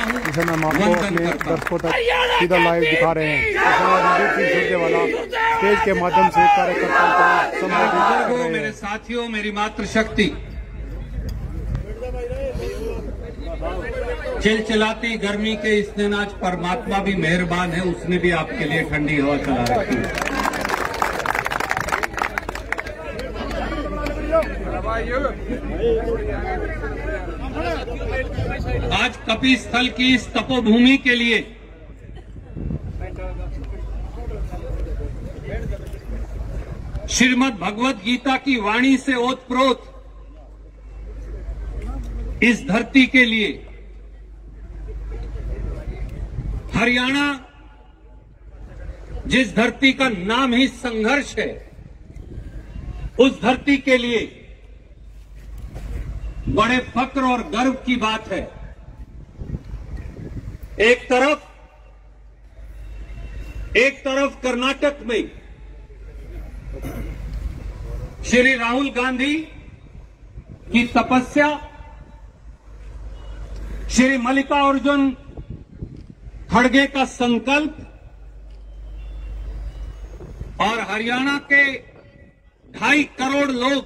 हूँ, जिसे हम आपको अपने दर्शकों तक सीधा लाइव दिखा रहे हैं। रणदीप सिंह सुरजेवाला स्टेज के माध्यम से कार्यकर्ताओं को संबोधित कर रहे हैं। मेरे साथियों, मेरी मातृशक्ति, चिलचिलाती गर्मी के इस दिन आज परमात्मा भी मेहरबान है, उसने भी आपके लिए ठंडी हवा चला रखी है। आज कपि स्थल की इस तपोभूमि के लिए श्रीमद् भगवत गीता की वाणी से ओतप्रोत इस धरती के लिए हरियाणा, जिस धरती का नाम ही संघर्ष है, उस धरती के लिए बड़े फक्र और गर्व की बात है। एक तरफ कर्नाटक में श्री राहुल गांधी की तपस्या, श्री मल्लिकार्जुन खड़गे का संकल्प और हरियाणा के 2.5 करोड़ लोग,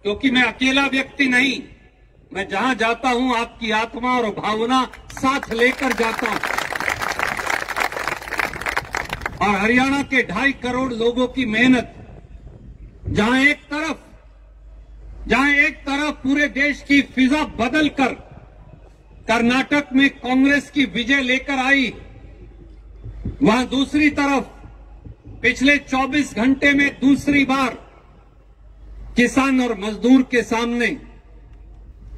क्योंकि मैं अकेला व्यक्ति नहीं, मैं जहां जाता हूं आपकी आत्मा और भावना साथ लेकर जाता हूं, और हरियाणा के 2.5 करोड़ लोगों की मेहनत, जहां एक तरफ पूरे देश की फिजा बदलकर कर्नाटक में कांग्रेस की विजय लेकर आई, वहां दूसरी तरफ पिछले 24 घंटे में दूसरी बार किसान और मजदूर के सामने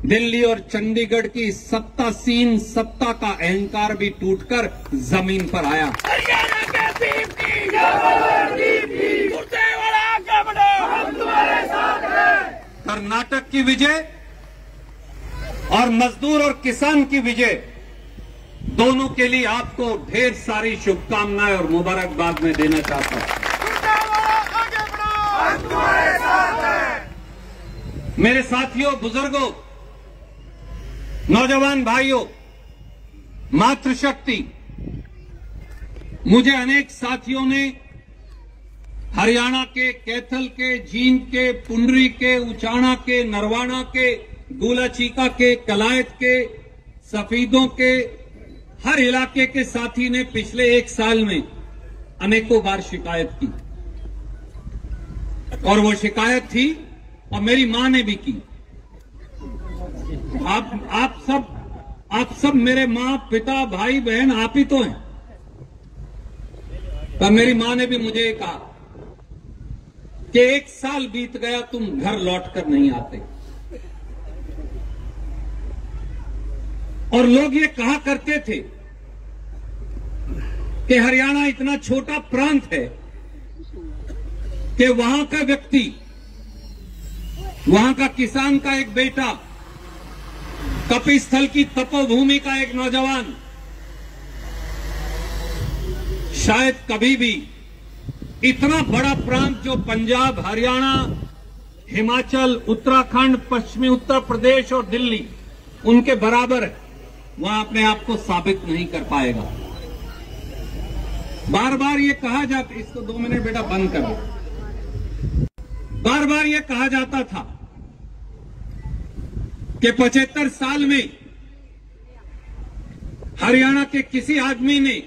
दिल्ली और चंडीगढ़ की सत्तासीन सत्ता का अहंकार भी टूटकर जमीन पर आया। कर्नाटक की विजय और मजदूर और किसान की विजय, दोनों के लिए आपको ढेर सारी शुभकामनाएं और मुबारकबाद मैं देना चाहता हूं। मेरे साथियों, बुजुर्गों, नौजवान भाइयों, मातृशक्ति, मुझे अनेक साथियों ने हरियाणा के, कैथल के, जींद के, पुंडरी के, उचाना के, नरवाना के, गुलाचीका के, कलायत के, सफीदों के, हर इलाके के साथी ने पिछले 1 साल में अनेकों बार शिकायत की, और वो शिकायत थी और मेरी मां ने भी की। आप सब मेरे मां, पिता, भाई, बहन, आप ही तो हैं। पर मेरी मां ने भी मुझे कहा कि 1 साल बीत गया, तुम घर लौटकर नहीं आते। और लोग ये कहा करते थे कि हरियाणा इतना छोटा प्रांत है कि वहां का व्यक्ति, वहां का किसान का एक बेटा, कपि स्थल की तपोभूमि का एक नौजवान शायद कभी भी इतना बड़ा प्रांत जो पंजाब, हरियाणा, हिमाचल, उत्तराखंड, पश्चिमी उत्तर प्रदेश और दिल्ली उनके बराबर है, वहां अपने आप को साबित नहीं कर पाएगा। बार बार ये कहा जाता, इसको 2 मिनट बेटा बंद कर दो। बार बार ये कहा जाता था कि 75 साल में हरियाणा के किसी आदमी ने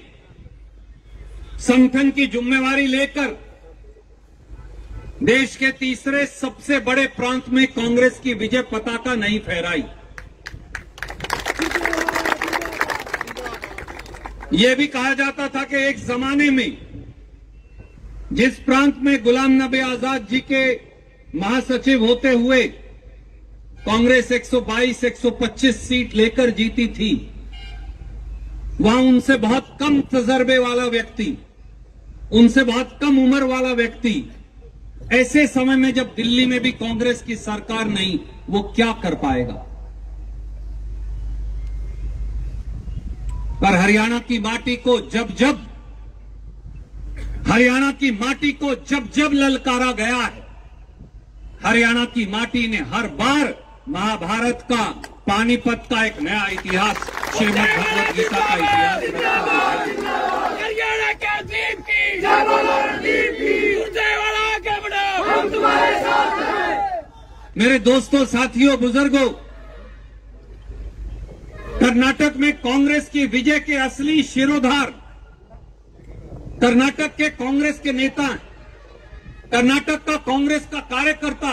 संगठन की जिम्मेवारी लेकर देश के तीसरे सबसे बड़े प्रांत में कांग्रेस की विजय पताका नहीं फहराई। यह भी कहा जाता था कि एक जमाने में जिस प्रांत में गुलाम नबी आजाद जी के महासचिव होते हुए कांग्रेस 122-125 सीट लेकर जीती थी, वहां उनसे बहुत कम तजर्बे वाला व्यक्ति, उनसे बहुत कम उम्र वाला व्यक्ति, ऐसे समय में जब दिल्ली में भी कांग्रेस की सरकार नहीं, वो क्या कर पाएगा। पर हरियाणा की माटी को जब जब ललकारा गया है, हरियाणा की माटी ने हर बार महाभारत का, पानीपत का एक नया इतिहास श्रीमद् भगवद गीता का इतिहास रखता है। हरियाणा के दीप की जय बोलो रणदीप की सुरजेवाला के बड़ा हम तुम्हारे साथ हैं। मेरे दोस्तों, साथियों, बुजुर्गों, कर्नाटक में कांग्रेस की विजय के असली शिरोधार कर्नाटक के कांग्रेस के नेता, कर्नाटक का कांग्रेस का कार्यकर्ता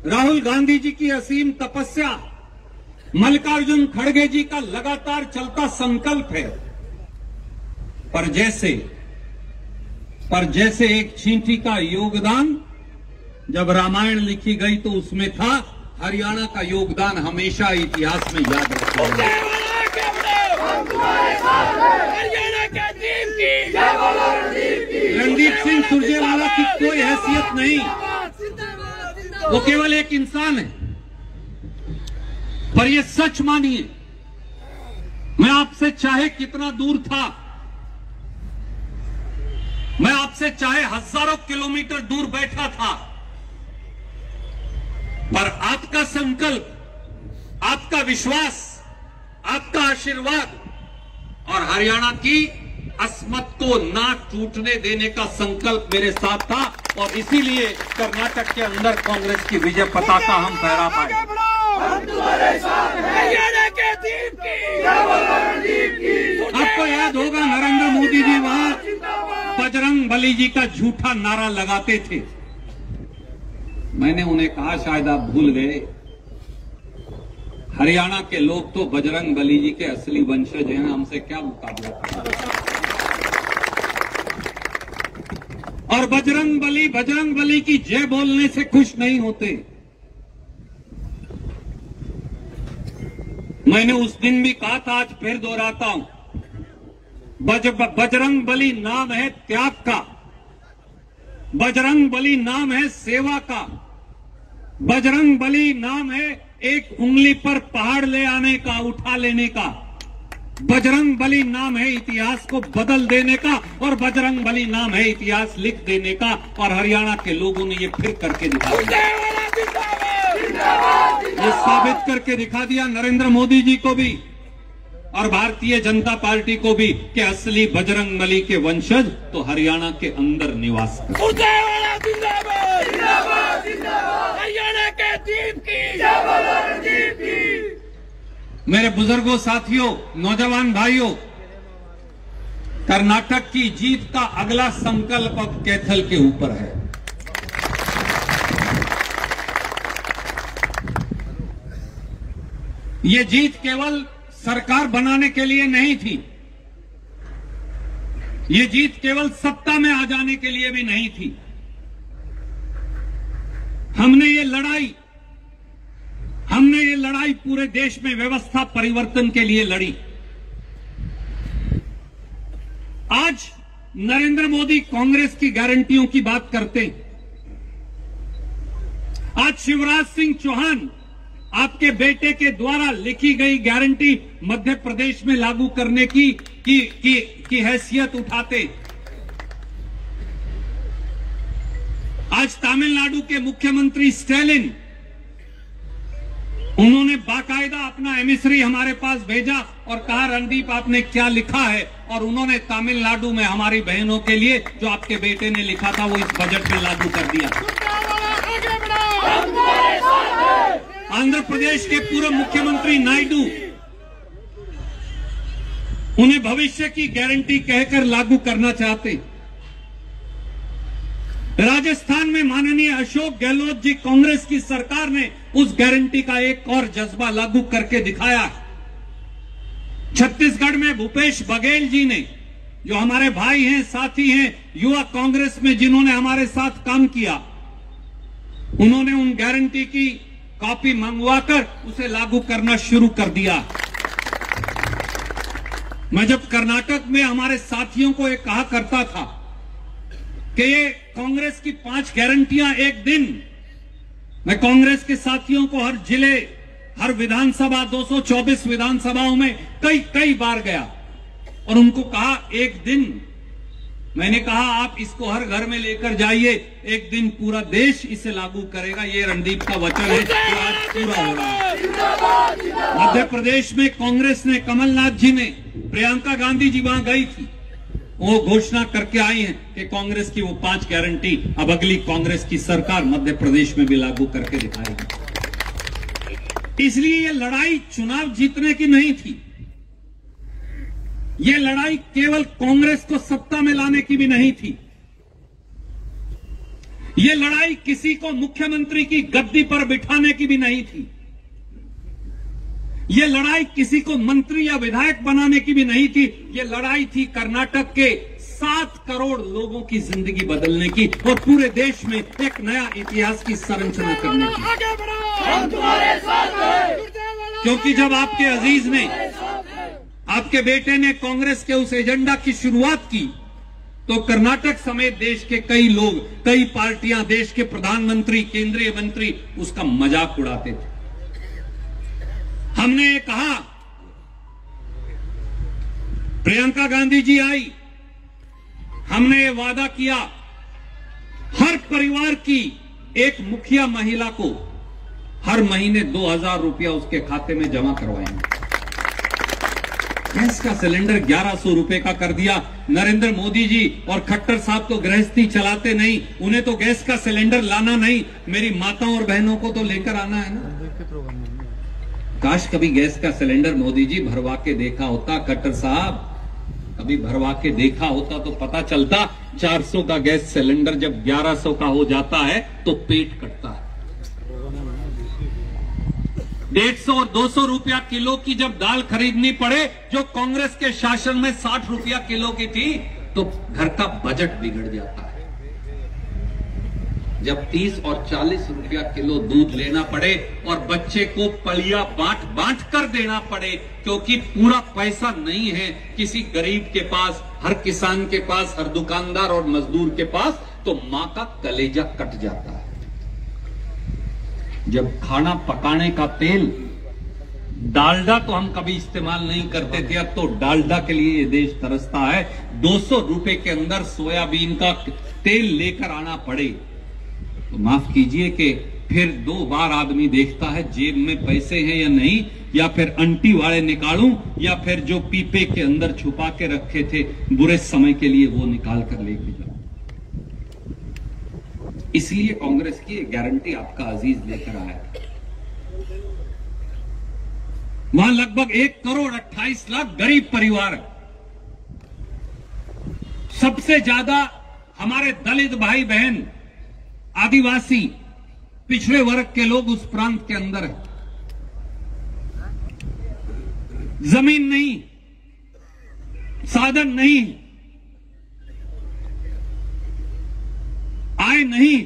राहुल गांधी जी की असीम तपस्या, मल्लिकार्जुन खड़गे जी का लगातार चलता संकल्प है। पर जैसे एक चींटी का योगदान जब रामायण लिखी गई तो उसमें था, हरियाणा का योगदान हमेशा इतिहास में याद रखा जाएगा। रणदीप सिंह सुरजेवाला की कोई हैसियत नहीं, वो केवल एक इंसान है। पर ये सच मानिए, मैं आपसे चाहे कितना दूर था, मैं आपसे चाहे हजारों किलोमीटर दूर बैठा था, पर आपका संकल्प, आपका विश्वास, आपका आशीर्वाद और हरियाणा की अस्मत को ना टूटने देने का संकल्प मेरे साथ था, और इसीलिए कर्नाटक के अंदर कांग्रेस की विजय पताका हम फहरा पाए। आपको याद होगा, नरेंद्र मोदी जी वहां बजरंग बली जी का झूठा नारा लगाते थे। मैंने उन्हें कहा, शायद आप भूल गए, हरियाणा के लोग तो बजरंग बली जी के असली वंशज हैं, हमसे क्या मुकाबला करना। और बजरंग बली की जय बोलने से खुश नहीं होते। मैंने उस दिन भी कहा था, आज फिर दोहराता हूं, बजरंग बली नाम है त्याग का, बजरंग बली नाम है सेवा का, बजरंग बली नाम है एक उंगली पर पहाड़ ले आने का, उठा लेने का। बजरंग बली नाम है इतिहास को बदल देने का, और बजरंग बली नाम है इतिहास लिख देने का। और हरियाणा के लोगों ने ये फिर करके दिखा दिया, ये साबित करके दिखा दिया नरेंद्र मोदी जी को भी और भारतीय जनता पार्टी को भी कि असली बजरंग बली के वंशज तो हरियाणा के अंदर निवास करते हैं। हरियाणा के दीप की मेरे बुजुर्गों, साथियों, नौजवान भाइयों, कर्नाटक की जीत का अगला संकल्प अब कैथल के ऊपर है। ये जीत केवल सरकार बनाने के लिए नहीं थी, ये जीत केवल सत्ता में आ जाने के लिए भी नहीं थी। हमने ये लड़ाई पूरे देश में व्यवस्था परिवर्तन के लिए लड़ी। आज नरेंद्र मोदी कांग्रेस की गारंटियों की बात करते हैं। आज शिवराज सिंह चौहान आपके बेटे के द्वारा लिखी गई गारंटी मध्य प्रदेश में लागू करने की हैसियत उठाते। आज तमिलनाडु के मुख्यमंत्री स्टैलिन, उन्होंने बाकायदा अपना एमिसरी हमारे पास भेजा और कहा, रणदीप आपने क्या लिखा है, और उन्होंने तमिलनाडु में हमारी बहनों के लिए जो आपके बेटे ने लिखा था वो इस बजट में लागू कर दिया। आंध्र प्रदेश के पूर्व मुख्यमंत्री नायडू, उन्हें भविष्य की गारंटी कहकर लागू करना चाहते। राजस्थान में माननीय अशोक गहलोत जी, कांग्रेस की सरकार ने उस गारंटी का एक और जज्बा लागू करके दिखाया। छत्तीसगढ़ में भूपेश बघेल जी ने, जो हमारे भाई हैं, साथी हैं युवा कांग्रेस में, जिन्होंने हमारे साथ काम किया, उन्होंने उन गारंटी की कॉपी मंगवाकर उसे लागू करना शुरू कर दिया। मैं जब कर्नाटक में हमारे साथियों को एक कहा करता था कि ये कांग्रेस की 5 गारंटियां, एक दिन मैं कांग्रेस के साथियों को हर जिले, हर विधानसभा, 224 विधानसभाओं में कई बार गया और उनको कहा, एक दिन मैंने कहा आप इसको हर घर में लेकर जाइए, एक दिन पूरा देश इसे लागू करेगा। ये रणदीप का वचन है जो आज पूरा हो रहा है। मध्य प्रदेश में कांग्रेस ने, कमलनाथ जी ने, प्रियंका गांधी जी वहां गई थी, वो घोषणा करके आई हैं कि कांग्रेस की वो 5 गारंटी अब अगली कांग्रेस की सरकार मध्य प्रदेश में भी लागू करके दिखाएगी। इसलिए ये लड़ाई चुनाव जीतने की नहीं थी, ये लड़ाई केवल कांग्रेस को सत्ता में लाने की भी नहीं थी, ये लड़ाई किसी को मुख्यमंत्री की गद्दी पर बिठाने की भी नहीं थी, ये लड़ाई किसी को मंत्री या विधायक बनाने की भी नहीं थी। ये लड़ाई थी कर्नाटक के 7 करोड़ लोगों की जिंदगी बदलने की और पूरे देश में एक नया इतिहास की संरचना करने की। हम तुम्हारे साथ हैं। क्योंकि जब आपके अजीज ने, आपके बेटे ने कांग्रेस के उस एजेंडा की शुरुआत की तो कर्नाटक समेत देश के कई लोग, कई पार्टियां, देश के प्रधानमंत्री, केंद्रीय मंत्री उसका मजाक उड़ाते थे। हमने कहा, प्रियंका गांधी जी आई, हमने ये वादा किया हर परिवार की एक मुखिया महिला को हर महीने 2000 रुपया उसके खाते में जमा करवाएंगे। गैस का सिलेंडर 1100 रुपए का कर दिया। नरेंद्र मोदी जी और खट्टर साहब तो गृहस्थी चलाते नहीं, उन्हें तो गैस का सिलेंडर लाना नहीं, मेरी माताओं और बहनों को तो लेकर आना है ना। काश कभी गैस का सिलेंडर मोदी जी भरवा के देखा होता, खट्टर साहब कभी भरवा के देखा होता तो पता चलता 400 का गैस सिलेंडर जब 1100 का हो जाता है तो पेट कटता है। 150 और 200 रुपया किलो की जब दाल खरीदनी पड़े, जो कांग्रेस के शासन में 60 रुपया किलो की थी, तो घर का बजट बिगड़ जाता है। जब 30 और 40 रुपया किलो दूध लेना पड़े और बच्चे को पलिया बांट बांट कर देना पड़े, क्योंकि पूरा पैसा नहीं है किसी गरीब के पास, हर किसान के पास, हर दुकानदार और मजदूर के पास, तो मां का कलेजा कट जाता है। जब खाना पकाने का तेल, डालडा तो हम कभी इस्तेमाल नहीं करते थे, अब तो डालडा के लिए ये देश तरसता है। 200 रुपए के अंदर सोयाबीन का तेल लेकर आना पड़े तो माफ कीजिए कि फिर 2 बार आदमी देखता है जेब में पैसे हैं या नहीं, या फिर अंटी वाले निकालूं, या फिर जो पीपे के अंदर छुपा के रखे थे बुरे समय के लिए वो निकाल कर लेके जाओ। इसलिए कांग्रेस की गारंटी आपका अजीज लेकर आया। वहां लगभग 1 करोड़ 28 लाख गरीब परिवार, सबसे ज्यादा हमारे दलित भाई बहन, आदिवासी, पिछड़े वर्ग के लोग उस प्रांत के अंदर है। जमीन नहीं, साधन नहीं, आय नहीं,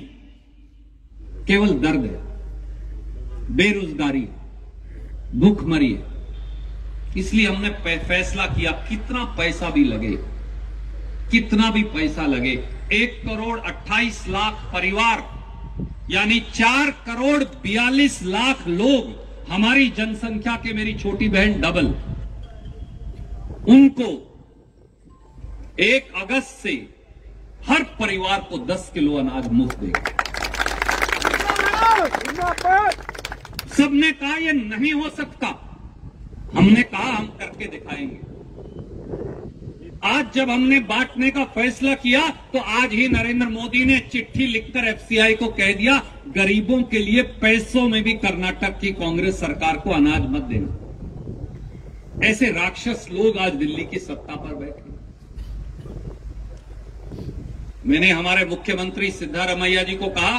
केवल दर्द है, बेरोजगारी, भूखमरी है। इसलिए हमने फैसला किया, कितना पैसा भी लगे, कितना भी पैसा लगे, 1 करोड़ 28 लाख परिवार यानी 4 करोड़ 42 लाख लोग, हमारी जनसंख्या के मेरी छोटी बहन डबल, उनको 1 अगस्त से हर परिवार को 10 किलो अनाज मुफ्त देगा। सबने कहा ये नहीं हो सकता, हमने कहा हम करके दिखाएंगे। आज जब हमने बांटने का फैसला किया तो आज ही नरेंद्र मोदी ने चिट्ठी लिखकर एफसीआई को कह दिया, गरीबों के लिए पैसों में भी कर्नाटक की कांग्रेस सरकार को अनाज मत देना। ऐसे राक्षस लोग आज दिल्ली की सत्ता पर बैठे। मैंने हमारे मुख्यमंत्री सिद्धारमैया जी को कहा,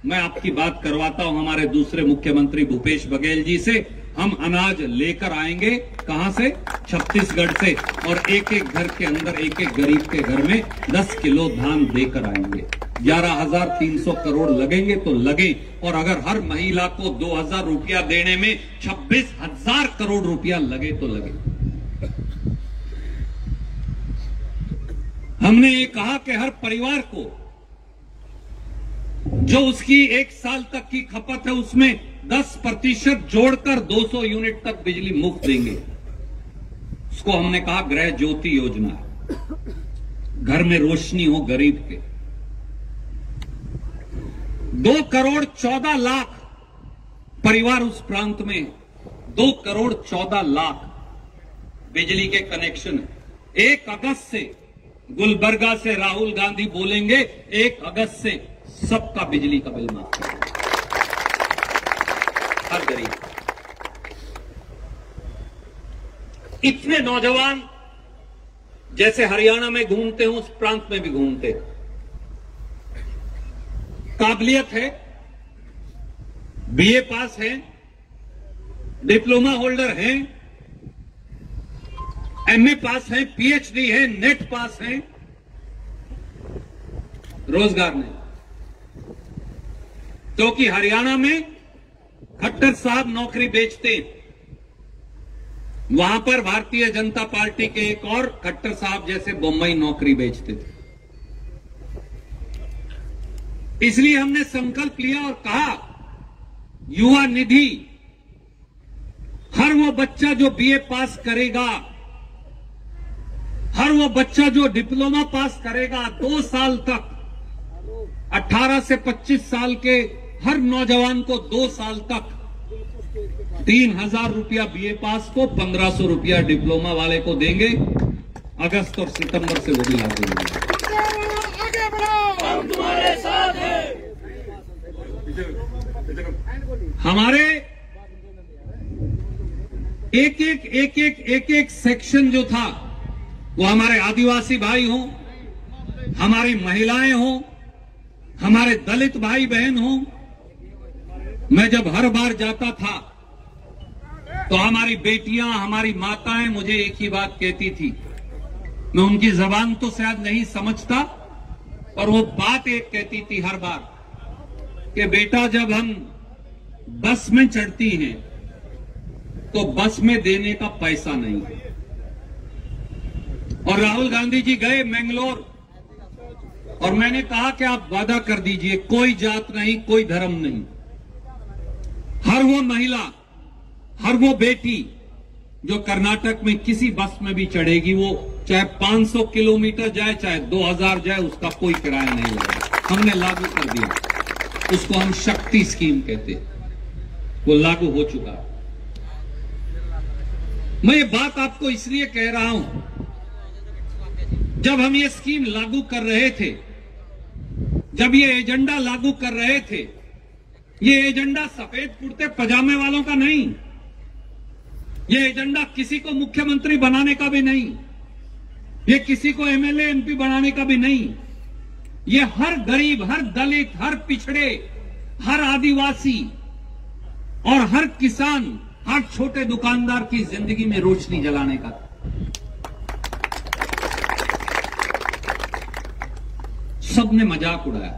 मैं आपकी बात करवाता हूं हमारे दूसरे मुख्यमंत्री भूपेश बघेल जी से, हम अनाज लेकर आएंगे। कहां से? छत्तीसगढ़ से, और एक एक घर के अंदर, एक एक गरीब के घर में 10 किलो धान देकर आएंगे। 11,300 करोड़ लगेंगे तो लगे, और अगर हर महिला को 2,000 रुपया देने में 26,000 करोड़ रुपया लगे तो लगे। हमने ये कहा कि हर परिवार को जो उसकी 1 साल तक की खपत है उसमें 10% जोड़कर 200 यूनिट तक बिजली मुफ्त देंगे। उसको हमने कहा गृह ज्योति योजना। घर में रोशनी हो गरीब के। 2,14,00,000 परिवार उस प्रांत में, 2,14,00,000 बिजली के कनेक्शन है। 1 अगस्त से गुलबर्गा से राहुल गांधी बोलेंगे 1 अगस्त से सबका बिजली का बिल माफ, हर गरीब। इतने नौजवान जैसे हरियाणा में घूमते हो उस प्रांत में भी घूमते, काबिलियत है, बीए पास है, डिप्लोमा होल्डर है, एमए पास है, पीएचडी है, नेट पास है, रोजगार नहीं। क्योंकि हरियाणा में खट्टर साहब नौकरी बेचते, वहां पर भारतीय जनता पार्टी के एक और खट्टर साहब जैसे बम्बई नौकरी बेचते थे। इसलिए हमने संकल्प लिया और कहा युवा निधि, हर वो बच्चा जो बीए पास करेगा, हर वो बच्चा जो डिप्लोमा पास करेगा, 2 साल तक 18 से 25 साल के हर नौजवान को 2 साल तक 3,000 रुपया बीए पास को, 1,500 रुपया डिप्लोमा वाले को देंगे। अगस्त और सितंबर से वो भी लागू होंगे। आगे बढ़ो, हम तुम्हारे साथ हैं। हमारे एक सेक्शन जो था वो हमारे आदिवासी भाई हों, हमारी महिलाएं हों, हमारे दलित भाई बहन हों। मैं जब हर बार जाता था तो हमारी बेटियां, हमारी माताएं मुझे एक ही बात कहती थी। मैं उनकी जबान तो शायद नहीं समझता, और वो बात एक कहती थी हर बार कि बेटा जब हम बस में चढ़ती हैं तो बस में देने का पैसा नहीं। और राहुल गांधी जी गए मैंगलोर और मैंने कहा कि आप वादा कर दीजिए, कोई जात नहीं, कोई धर्म नहीं, हर वो महिला, हर वो बेटी जो कर्नाटक में किसी बस में भी चढ़ेगी, वो चाहे 500 किलोमीटर जाए, चाहे 2000 जाए, उसका कोई किराया नहीं लगेगा। हमने लागू कर दिया, उसको हम शक्ति स्कीम कहते, वो लागू हो चुका। मैं ये बात आपको इसलिए कह रहा हूं, जब हम ये स्कीम लागू कर रहे थे, जब ये एजेंडा लागू कर रहे थे, ये एजेंडा सफेद कुर्ते पजामे वालों का नहीं, ये एजेंडा किसी को मुख्यमंत्री बनाने का भी नहीं, ये किसी को एमएलए एमपी बनाने का भी नहीं। ये हर गरीब, हर दलित, हर पिछड़े, हर आदिवासी और हर किसान, हर छोटे दुकानदार की जिंदगी में रोशनी जलाने का। सबने मजाक उड़ाया,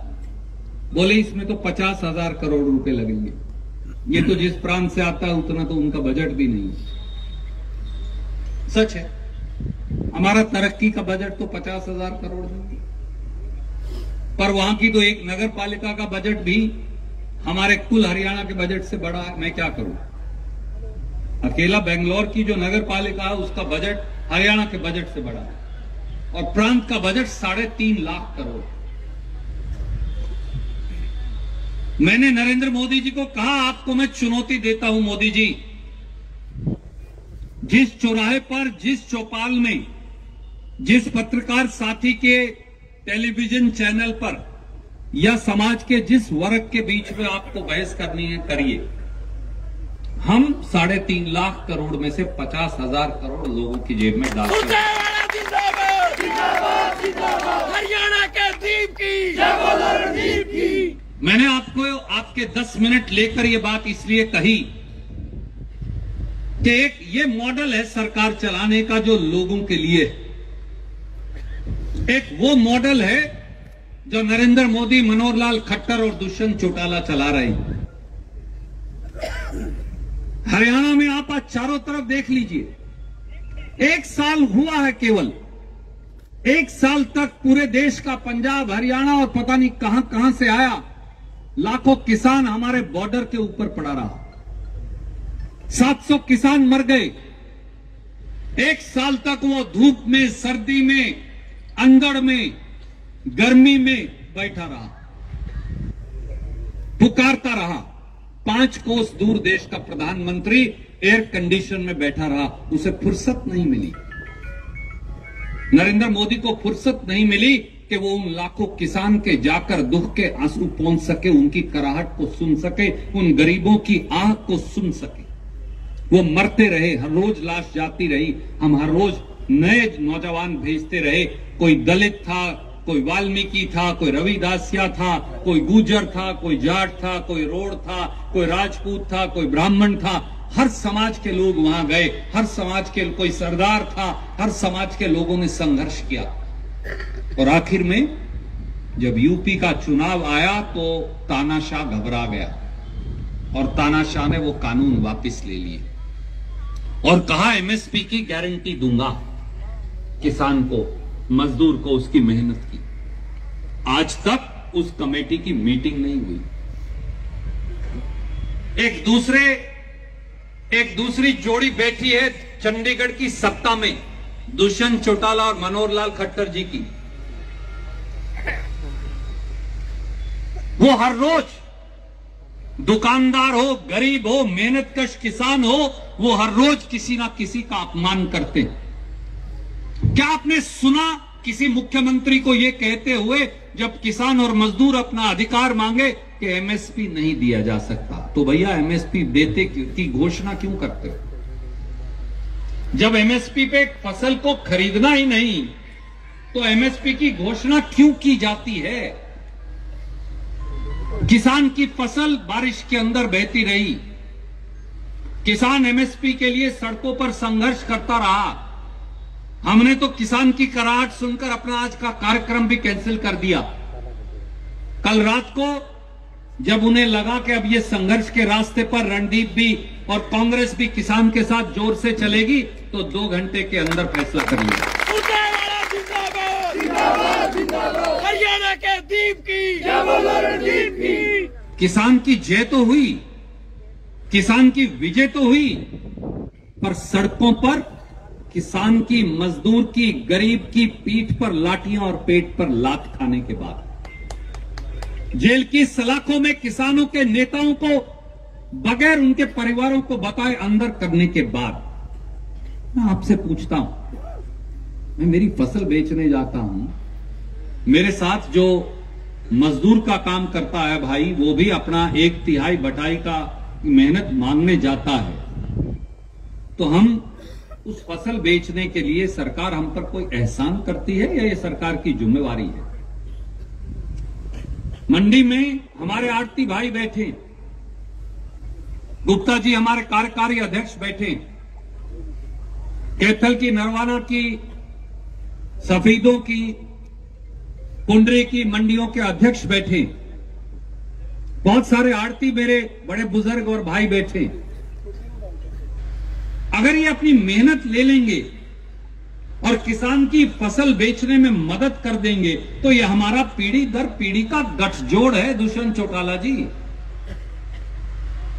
बोले इसमें तो 50,000 करोड़ रुपए लगेंगे। ये तो जिस प्रांत से आता है उतना तो उनका बजट भी नहीं है। सच है, हमारा तरक्की का बजट तो 50,000 करोड़ नहीं, पर वहां की तो एक नगर पालिका का बजट भी हमारे कुल हरियाणा के बजट से बड़ा है। मैं क्या करूं, अकेला बेंगलोर की जो नगर पालिका है उसका बजट हरियाणा के बजट से बड़ा है, और प्रांत का बजट 3.5 लाख करोड़। मैंने नरेंद्र मोदी जी को कहा, आपको मैं चुनौती देता हूं मोदी जी, जिस चौराहे पर, जिस चौपाल में, जिस पत्रकार साथी के टेलीविजन चैनल पर या समाज के जिस वर्ग के बीच में आपको बहस करनी है, करिए। हम 3.5 लाख करोड़ में से 50,000 करोड़ लोगों की जेब में डाल हरियाणा के दीप की, जय बोलो रणदीप की। मैंने आपको आपके 10 मिनट लेकर ये बात इसलिए कही कि एक ये मॉडल है सरकार चलाने का जो लोगों के लिए, एक वो मॉडल है जो नरेंद्र मोदी, मनोहर लाल खट्टर और दुष्यंत चौटाला चला रहे हैं। हरियाणा में आप आज चारों तरफ देख लीजिए, 1 साल हुआ है, केवल 1 साल तक पूरे देश का, पंजाब, हरियाणा और पता नहीं कहां कहां से आया, लाखों किसान हमारे बॉर्डर के ऊपर पड़ा रहा। 700 किसान मर गए। 1 साल तक वो धूप में, सर्दी में, अंधड़ में, गर्मी में बैठा रहा, पुकारता रहा। 5 कोस दूर देश का प्रधानमंत्री एयर कंडीशन में बैठा रहा, उसे फुर्सत नहीं मिली। नरेंद्र मोदी को फुर्सत नहीं मिली कि वो उन लाखों किसान के जाकर दुख के आंसू पहुंच सके, उनकी कराहट को सुन सके, उन गरीबों की आह को सुन सके। वो मरते रहे, हर रोज लाश जाती रही, हम हर रोज नए नौजवान भेजते रहे। कोई दलित था, कोई वाल्मीकि था, कोई रविदासिया था, कोई गुर्जर था, कोई जाट था, कोई रोड था, कोई राजपूत था, कोई ब्राह्मण था। हर समाज के लोग वहां गए, हर समाज के, कोई सरदार था, हर समाज के लोगों ने संघर्ष किया। और आखिर में जब यूपी का चुनाव आया तो तानाशाह घबरा गया और तानाशाह ने वो कानून वापस ले लिए और कहा एमएसपी की गारंटी दूंगा किसान को, मजदूर को, उसकी मेहनत की। आज तक उस कमेटी की मीटिंग नहीं हुई। एक दूसरी जोड़ी बैठी है चंडीगढ़ की सत्ता में, दुष्यंत चौटाला और मनोहर लाल खट्टर जी की। वो हर रोज दुकानदार हो, गरीब हो, मेहनतकश किसान हो, वो हर रोज किसी ना किसी का अपमान करते हैं। क्या आपने सुना किसी मुख्यमंत्री को यह कहते हुए जब किसान और मजदूर अपना अधिकार मांगे कि एमएसपी नहीं दिया जा सकता? तो भैया एमएसपी देते की घोषणा क्यों करते हो? जब एमएसपी पे फसल को खरीदना ही नहीं तो एमएसपी की घोषणा क्यों की जाती है? किसान की फसल बारिश के अंदर बहती रही, किसान एमएसपी के लिए सड़कों पर संघर्ष करता रहा। हमने तो किसान की कराहट सुनकर अपना आज का कार्यक्रम भी कैंसिल कर दिया। कल रात को जब उन्हें लगा कि अब ये संघर्ष के रास्ते पर रणदीप भी और कांग्रेस भी किसान के साथ जोर से चलेगी, तो 2 घंटे के अंदर फैसला कर लिया। हरियाणा के दीप की, रणदीप की। किसान की जय तो हुई, किसान की विजय तो हुई, पर सड़कों पर किसान की, मजदूर की, गरीब की पीठ पर लाठियां और पेट पर लात खाने के बाद, जेल की सलाखों में किसानों के नेताओं को बगैर उनके परिवारों को बताए अंदर करने के बाद, मैं आपसे पूछता हूं, मैं मेरी फसल बेचने जाता हूं, मेरे साथ जो मजदूर का काम करता है भाई, वो भी अपना 1/3 बटाई का मेहनत मांगने जाता है, तो हम उस फसल बेचने के लिए सरकार हम पर कोई एहसान करती है या ये सरकार की जिम्मेवारी है? मंडी में हमारे आड़ती भाई बैठे, गुप्ता जी हमारे कार्यकारी अध्यक्ष बैठे, कैथल की, नरवाना की, सफीदों की, कुंडरी की मंडियों के अध्यक्ष बैठे, बहुत सारे आड़ती मेरे बड़े बुजुर्ग और भाई बैठे। अगर ये अपनी मेहनत ले लेंगे और किसान की फसल बेचने में मदद कर देंगे तो ये हमारा पीढ़ी दर पीढ़ी का गठजोड़ है। दुष्यंत चौटाला जी,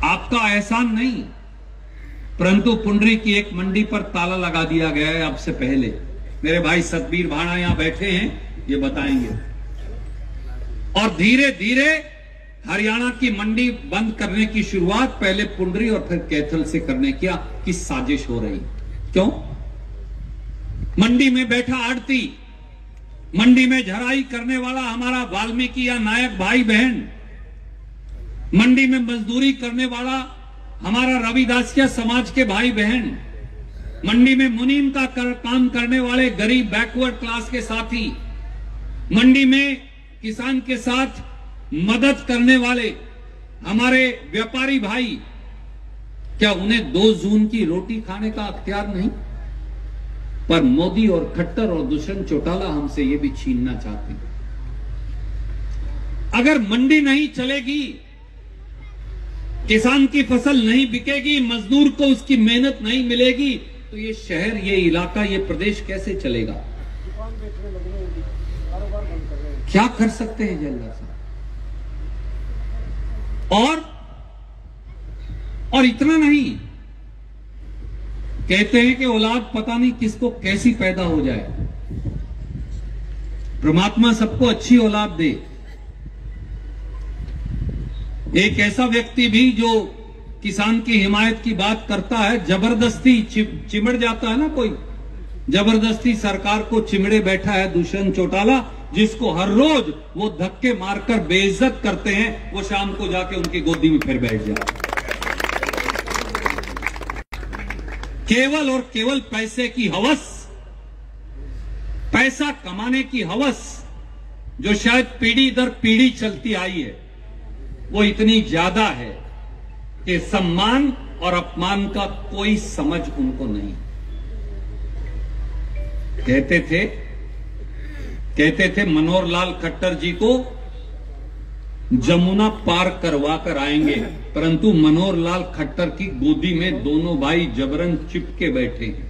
आपका एहसान नहीं, परंतु पुंडरी की एक मंडी पर ताला लगा दिया गया है। अब से पहले मेरे भाई सतबीर भाणा यहां बैठे हैं, ये बताएंगे। और धीरे धीरे हरियाणा की मंडी बंद करने की शुरुआत पहले पुंडरी और फिर कैथल से करने की साजिश हो रही। क्यों? मंडी में बैठा आड़ती, मंडी में झराई करने वाला हमारा वाल्मीकि या नायक भाई बहन, मंडी में मजदूरी करने वाला हमारा रविदासिया समाज के भाई बहन, मंडी में मुनीम का काम करने वाले गरीब बैकवर्ड क्लास के साथी, मंडी में किसान के साथ मदद करने वाले हमारे व्यापारी भाई, क्या उन्हें 2 जून की रोटी खाने का अख्तियार नहीं? पर मोदी और खट्टर और दुष्यंत चौटाला हमसे ये भी छीनना चाहते हैं। अगर मंडी नहीं चलेगी, किसान की फसल नहीं बिकेगी, मजदूर को उसकी मेहनत नहीं मिलेगी, तो ये शहर, ये इलाका, ये प्रदेश कैसे चलेगा? क्या कर सकते हैं जयललिता साहब? और इतना नहीं, कहते हैं कि औलाद पता नहीं किसको कैसी पैदा हो जाए, परमात्मा सबको अच्छी औलाद दे। एक ऐसा व्यक्ति भी जो किसान की हिमायत की बात करता है, जबरदस्ती चिमड़ जाता है ना कोई, जबरदस्ती सरकार को चिमड़े बैठा है दुष्यंत चौटाला, जिसको हर रोज वो धक्के मारकर बेइज्जत करते हैं, वो शाम को जाके उनकी गोदी में फिर बैठ जाए। केवल और केवल पैसे की हवस, पैसा कमाने की हवस, जो शायद पीढ़ी दर पीढ़ी चलती आई है, वो इतनी ज्यादा है कि सम्मान और अपमान का कोई समझ उनको नहीं। कहते थे मनोहर लाल खट्टर जी को जमुना पार करवा कर आएंगे, परंतु मनोहर लाल खट्टर की गोदी में दोनों भाई जबरन चिपके बैठे हैं।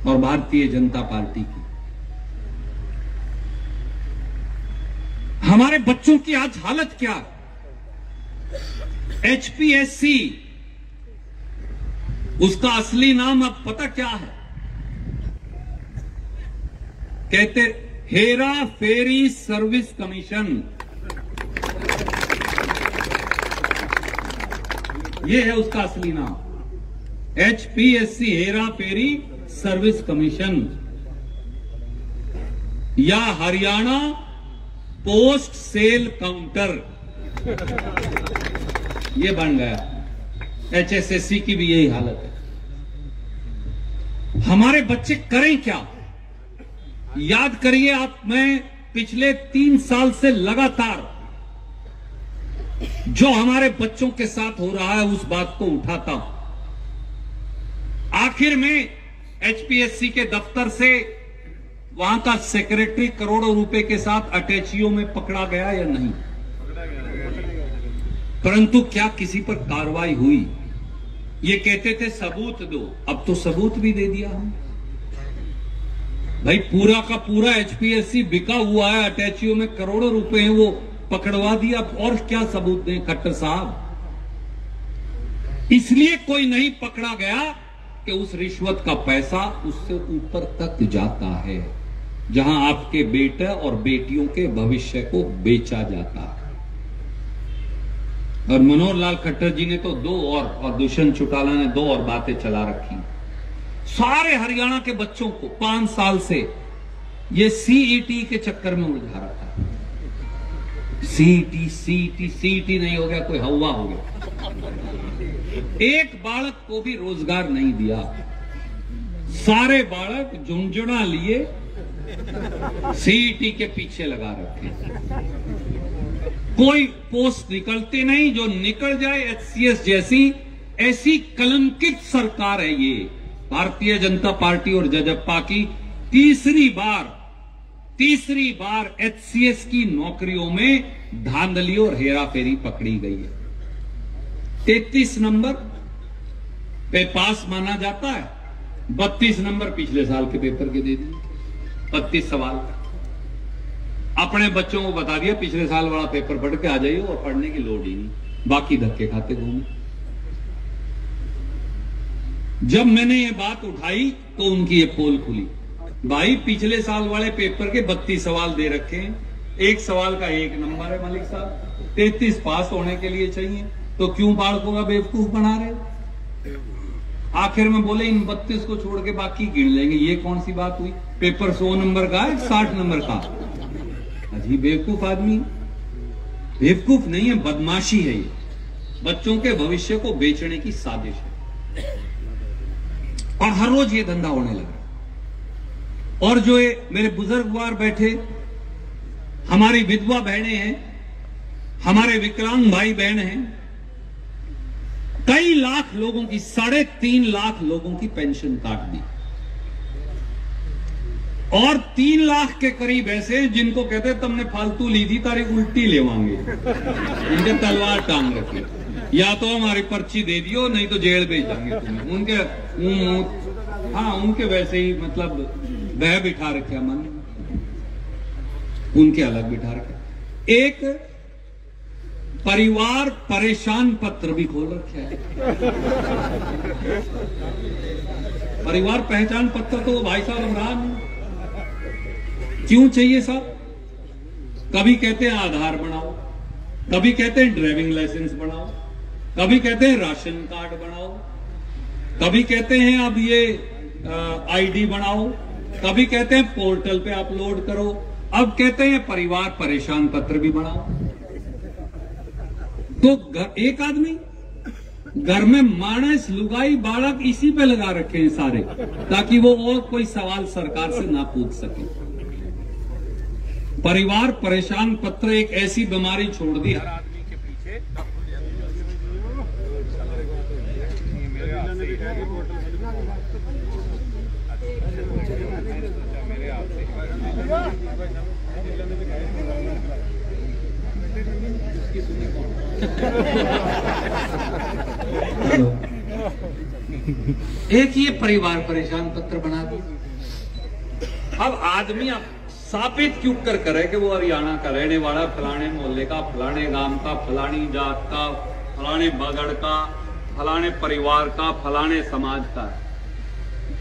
और भारतीय जनता पार्टी की, हमारे बच्चों की आज हालत क्या है? HPSC, उसका असली नाम अब पता क्या है? कहते हेरा फेरी सर्विस कमीशन। ये है उसका असली नाम, HPSC, Hera ferry service commission, या हरियाणा पोस्ट सेल काउंटर, ये बन गया। HSSC की भी यही हालत है। हमारे बच्चे करें क्या? याद करिए आप, मैं पिछले 3 साल से लगातार जो हमारे बच्चों के साथ हो रहा है उस बात को उठाता हूं। आखिर में HPSC के दफ्तर से वहां का सेक्रेटरी करोड़ों रुपए के साथ अटैचियों में पकड़ा गया या नहीं? परंतु क्या किसी पर कार्रवाई हुई? ये कहते थे सबूत दो, अब तो सबूत भी दे दिया हम। भाई पूरा का पूरा HPSC बिका हुआ है, अटैचियों में करोड़ों रुपए हैं, वो पकड़वा दिया, और क्या सबूत दें खट्टर साहब? इसलिए कोई नहीं पकड़ा गया कि उस रिश्वत का पैसा उससे ऊपर तक जाता है, जहां आपके बेटे और बेटियों के भविष्य को बेचा जाता है। और मनोहर लाल खट्टर जी ने तो 2 और दुष्यंत चौटाला ने 2 और बातें चला रखी। सारे हरियाणा के बच्चों को 5 साल से ये CET के चक्कर में उलझा रखा है। CET नहीं हो गया, कोई हवा हो गया। एक बालक को भी रोजगार नहीं दिया, सारे बालक झुंझुना लिए CET के पीछे लगा रखे। कोई पोस्ट निकलती नहीं, जो निकल जाए HCS जैसी, ऐसी कलंकित सरकार है ये भारतीय जनता पार्टी और जजप्पा की। तीसरी बार HCS की नौकरियों में धांधली और हेराफेरी पकड़ी गई है। 33 नंबर पे पास माना जाता है, 32 नंबर पिछले साल के पेपर के दे दिए। 32 सवाल अपने बच्चों को बता दिया, पिछले साल वाला पेपर पढ़ के आ जाइए, और पढ़ने की लोड़ ही नहीं, बाकी धक्के खाते घूमे। जब मैंने ये बात उठाई तो उनकी ये पोल खुली, भाई पिछले साल वाले पेपर के 32 सवाल दे रखे हैं, एक सवाल का 1 नंबर है मलिक साहब, 33 पास होने के लिए चाहिए, तो क्यों बालकों का बेवकूफ बना रहे? आखिर में बोले इन 32 को छोड़ के बाकी गिन लेंगे। ये कौन सी बात हुई? पेपर 100 नंबर का है, 60 नंबर का। अजीब बेवकूफ आदमी, बेवकूफ नहीं है, बदमाशी है ये, बच्चों के भविष्य को बेचने की साजिश है। और हर रोज ये धंधा होने लगा। और जो ये मेरे बुजुर्गवार बैठे, हमारी विधवा बहनें हैं, हमारे विकलांग भाई बहन हैं, कई लाख लोगों की, 3.5 लाख लोगों की पेंशन काट दी, और 3 लाख के करीब ऐसे जिनको कहते तुमने फालतू ली थी, तारी उल्टी लेवांगे, उनके तलवार टांग रखी, या तो हमारी पर्ची दे दियो, नहीं तो जेल भेज देंगे तुम्हें। उनके वैसे ही मतलब बह बिठा रखे, मन उनके अलग बिठा रखे। एक परिवार परेशान पत्र भी खोल रखे है। परिवार पहचान पत्र तो भाई साहब रहा नहीं, क्यों चाहिए साहब? कभी कहते हैं आधार बनाओ, कभी कहते हैं ड्राइविंग लाइसेंस बनाओ, कभी कहते हैं राशन कार्ड बनाओ, कभी कहते हैं अब ये आईडी बनाओ, कभी कहते हैं पोर्टल पे अपलोड करो, अब कहते हैं परिवार परेशान पत्र भी बनाओ। तो एक आदमी घर में मानस लुगाई बालक इसी पे लगा रखे हैं सारे, ताकि वो और कोई सवाल सरकार से ना पूछ सके। परिवार परेशान पत्र एक ऐसी बीमारी छोड़ दी हर आदमी के पीछे। एक ये परिवार परेशान पत्र बना दिया। अब आदमी अब साबित क्यों कर करे कि वो हरियाणा का रहने वाला, फलाने मोहल्ले का, फलाने गांव का, फलानी जात का, फलाने बगड़ का, फलाने परिवार का, फलाने समाज का।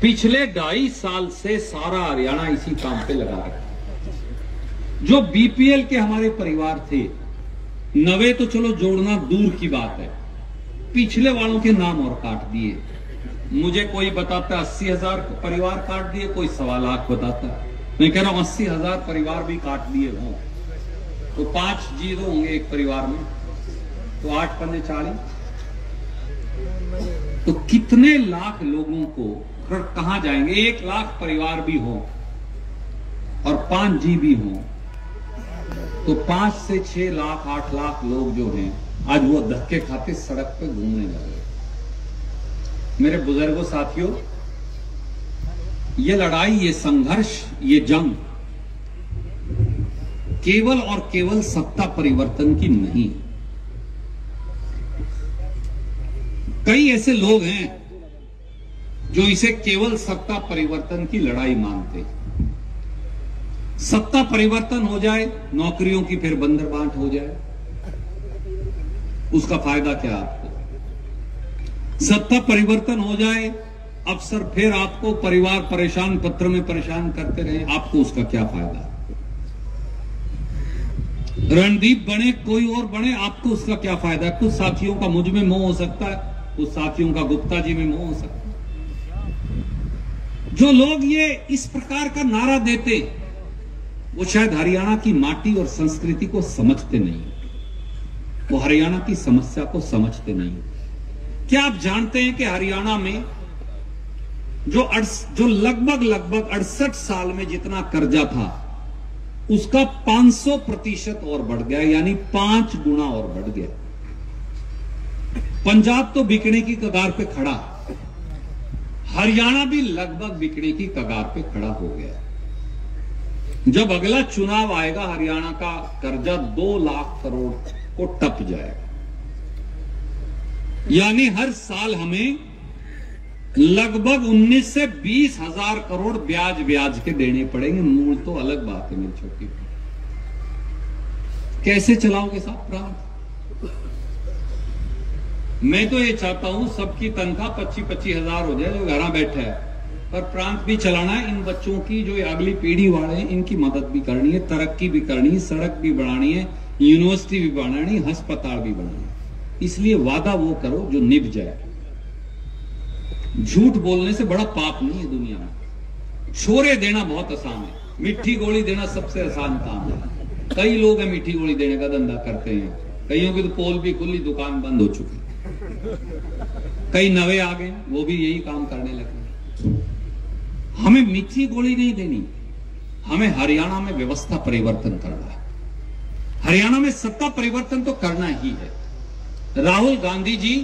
पिछले 2.5 साल से सारा हरियाणा इसी काम पे लगा रखा। जो बीपीएल के हमारे परिवार थे, नवे तो चलो जोड़ना दूर की बात है, पिछले वालों के नाम और काट दिए। मुझे कोई बताता 80,000 परिवार काट दिए, कोई 1.25 लाख बताता। मैं कह रहा हूं 80,000 परिवार भी काट दिए हों तो 5 जीरो होंगे एक परिवार में, तो 8 पन्ने 40, तो कितने लाख लोगों को कहां जाएंगे? 1 लाख परिवार भी हो और 5 जी भी हो तो 5 से 6 लाख 8 लाख लोग जो हैं आज वो धक्के खाते सड़क पे घूमने लगे। मेरे बुजुर्गों साथियों, ये लड़ाई, ये संघर्ष, ये जंग केवल और केवल सत्ता परिवर्तन की नहीं। कई ऐसे लोग हैं जो इसे केवल सत्ता परिवर्तन की लड़ाई मानते। सत्ता परिवर्तन हो जाए, नौकरियों की फिर बंदरबांट हो जाए, उसका फायदा क्या आपको? सत्ता परिवर्तन हो जाए, अफसर फिर आपको परिवार परेशान पत्र में परेशान करते रहे, आपको उसका क्या फायदा? रणदीप बने, कोई और बने, आपको उसका क्या फायदा? कुछ साथियों का मुझ में मोह हो सकता है, कुछ साथियों का गुप्ता जी में मोह हो सकता है। जो लोग ये इस प्रकार का नारा देते, वो शायद हरियाणा की माटी और संस्कृति को समझते नहीं, वो हरियाणा की समस्या को समझते नहीं। क्या आप जानते हैं कि हरियाणा में जो लगभग 68 साल में जितना कर्जा था, उसका 500% और बढ़ गया, यानी 5 गुना और बढ़ गया। पंजाब तो बिकने की कगार पे खड़ा, हरियाणा भी लगभग बिकने की कगार पे खड़ा हो गया। जब अगला चुनाव आएगा, हरियाणा का कर्जा 2 लाख करोड़ को टप जाएगा, यानी हर साल हमें लगभग 19 से 20 हजार करोड़ ब्याज के देने पड़ेंगे। मूल तो अलग बात है मेरी छोटी। कैसे चलाओगे साहब प्रांत? मैं तो ये चाहता हूं सबकी तनख्वाह 25-25 हजार हो जाए जो घर बैठा है, पर प्रांत भी चलाना है। इन बच्चों की जो अगली पीढ़ी वाले हैं, इनकी मदद भी करनी है, तरक्की भी करनी है, सड़क भी बढ़ानी है, यूनिवर्सिटी भी बनानी है, अस्पताल भी बनाना है। इसलिए वादा वो करो जो निभ जाए। झूठ बोलने से बड़ा पाप नहीं है दुनिया में। छोरे देना बहुत आसान है, मिट्टी गोली देना सबसे आसान काम है। कई लोग हैं मिट्टी गोली देने का धंधा करते हैं, कईयों की तो पोल भी खुली, दुकान बंद हो चुकी, कई नवे आ गए, वो भी यही काम करने लगे। हमें मिट्टी गोली नहीं देनी, हमें हरियाणा में व्यवस्था परिवर्तन करना है। हरियाणा में सत्ता परिवर्तन तो करना ही है। राहुल गांधी जी,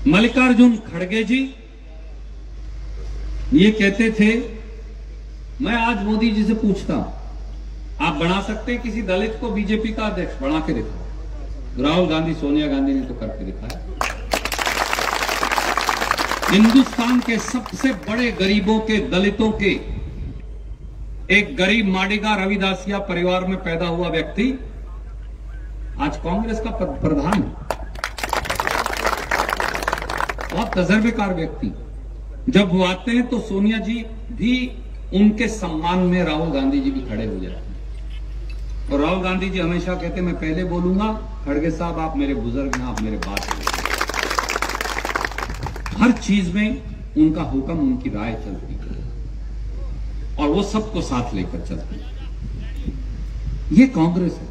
मल्लिकार्जुन खड़गे जी ये कहते थे, मैं आज मोदी जी से पूछता हूं, आप बना सकते हैं किसी दलित को बीजेपी का अध्यक्ष? बना के दिखाओ। राहुल गांधी, सोनिया गांधी ने तो करके दिखाया। हिंदुस्तान के सबसे बड़े गरीबों के, दलितों के, एक गरीब माडिगा रविदासिया परिवार में पैदा हुआ व्यक्ति आज कांग्रेस का प्रधान है। बहुत तजर्बेकार व्यक्ति। जब वो आते हैं तो सोनिया जी भी उनके सम्मान में राहुल गांधी जी भी खड़े हो जाते हैं। और राहुल गांधी जी हमेशा कहते मैं पहले बोलूंगा, खड़गे साहब आप मेरे बुजुर्ग हैं, आप मेरे बात हैं। हर चीज में उनका हुक्म, उनकी राय चलती है और वो सबको साथ लेकर चलते हैं। ये कांग्रेस है।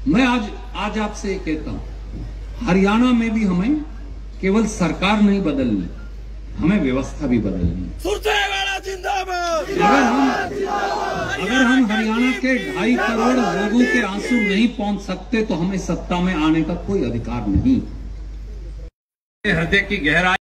मैं आज आपसे कहता हूं, हरियाणा में भी हमें केवल सरकार नहीं बदलनी, हमें व्यवस्था भी बदलनी है। सुरजेवाला जिंदाबाद। अगर हम हरियाणा के 2.5 करोड़ लोगों के आंसू नहीं पहुंच सकते तो हमें सत्ता में आने का कोई अधिकार नहीं। हृदय की गहराई